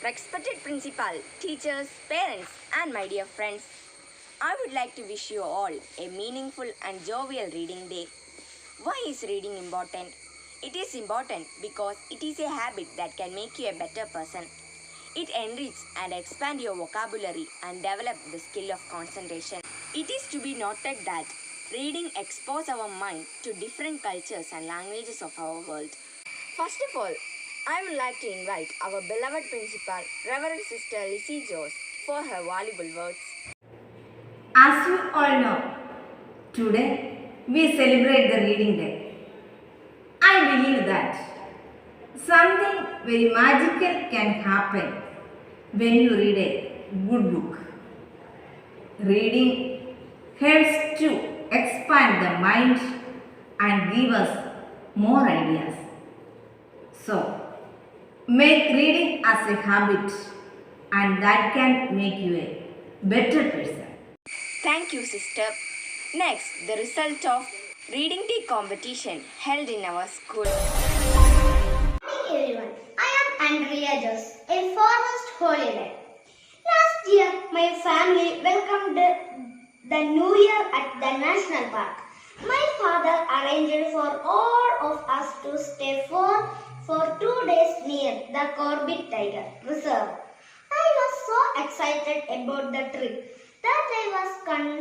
Respected principal, teachers, parents, and my dear friends, I would like to wish you all a meaningful and jovial reading day. Why is reading important? It is important because it is a habit that can make you a better person. It enriches and expands your vocabulary and develops the skill of concentration. It is to be noted that reading exposes our mind to different cultures and languages of our world. First of all, I would like to invite our beloved principal, Reverend Sister Lizzie Jones, for her valuable words. As you all know, today we celebrate the reading day. I believe that something very magical can happen when you read a good book. Reading helps to expand the mind and give us more ideas. So, make reading as a habit, and that can make you a better person. Thank you, sister. Next, the result of reading day competition held in our school. Good evening everyone. I am Andrea Jos, a forest holy life. Last year, my family welcomed the New Year at the National Park. My father arranged for all of us to stay for 2 days near the Corbett Tiger Reserve. I was so excited about the trip that I was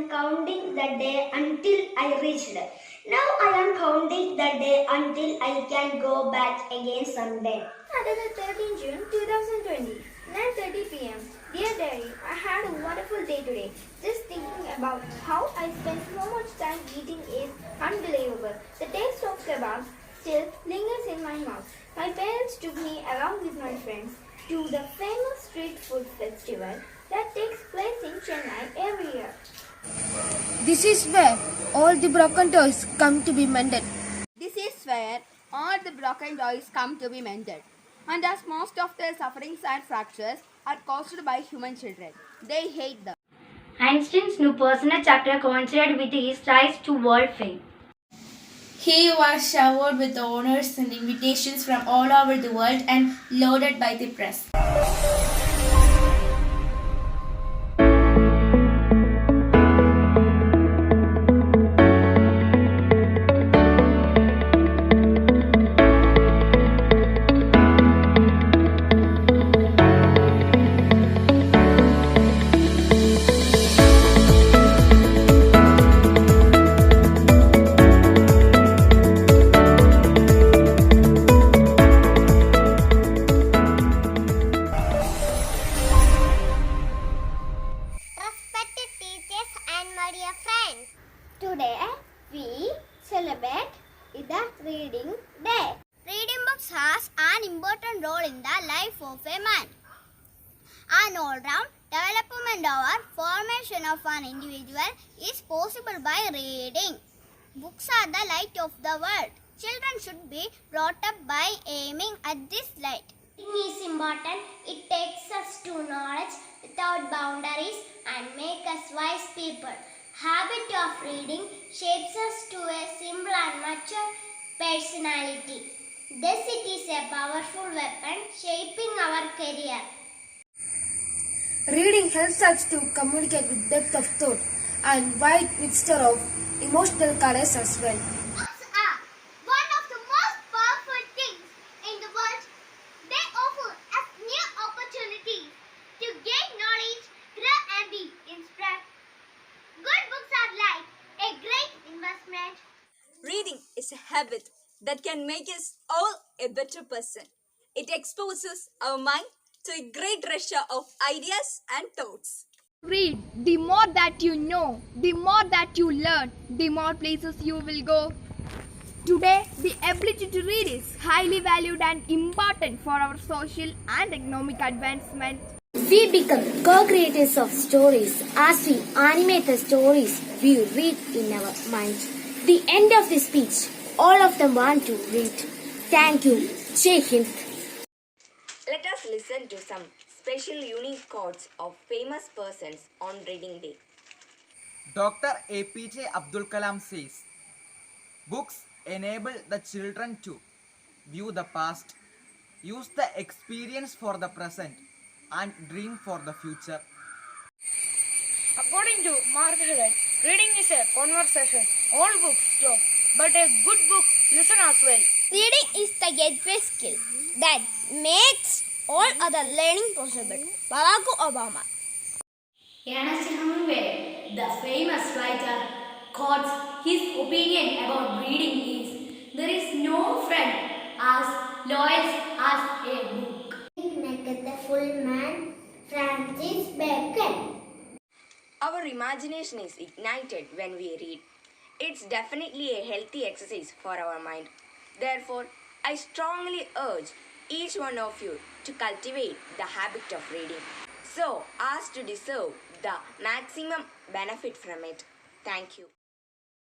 counting the day until I reached. Now I am counting the day until I can go back again someday. Saturday 13 June 2020, 9:30 p.m. Dear Diary, I had a wonderful day today. Just thinking about how I spent so much time eating is unbelievable. The taste of kebab still lingers in my mouth. My parents took me along with my friends to the famous street food festival that takes place in Chennai every year. This is where all the broken toys come to be mended. This is where all the broken toys come to be mended. And as most of their sufferings and fractures are caused by human children, they hate them. Einstein's new personal chapter coincided with his rise to world fame. He was showered with honors and invitations from all over the world and lauded by the press. Respected teachers and my dear friends, today we celebrate the reading day. Reading books has an important role in the life of a man. An all-round development or formation of an individual is possible by reading. Books are the light of the world. Children should be brought up by aiming at this light. Reading is important. It takes us to knowledge without boundaries and make us wise people. Habit of reading shapes us to a simple and mature personality. Thus it is a powerful weapon shaping our career. Reading helps us to communicate with depth of thought and wide mixture of emotional colors as well. Books are one of the most powerful things in the world. They offer us new opportunities to gain knowledge, grow and be inspired. Good books are like a great investment. Reading is a habit that can make us all a better person. It exposes our mind to a great treasure of ideas and thoughts. Read. The more that you know, the more that you learn, the more places you will go. Today, the ability to read is highly valued and important for our social and economic advancement. We become co-creators of stories as we animate the stories we read in our minds. The end of the speech, all of them want to read. Thank you. Jai Hind. Let us listen to some special unique quotes of famous persons on reading day. Dr. APJ Abdul Kalam says, books enable the children to view the past, use the experience for the present, and dream for the future. According to Mark Helen, reading is a conversation. All books talk, but a good book listen as well. Reading is the gateway skill that makes all other learning possible. Barack Obama. Ernest Hemingway, the famous writer, quotes his opinion about reading is, there is no friend as loyal as a book. Naked the full man, Francis Bacon. Our imagination is ignited when we read. It's definitely a healthy exercise for our mind. Therefore, I strongly urge each one of you to cultivate the habit of reading so as to deserve the maximum benefit from it. Thank you.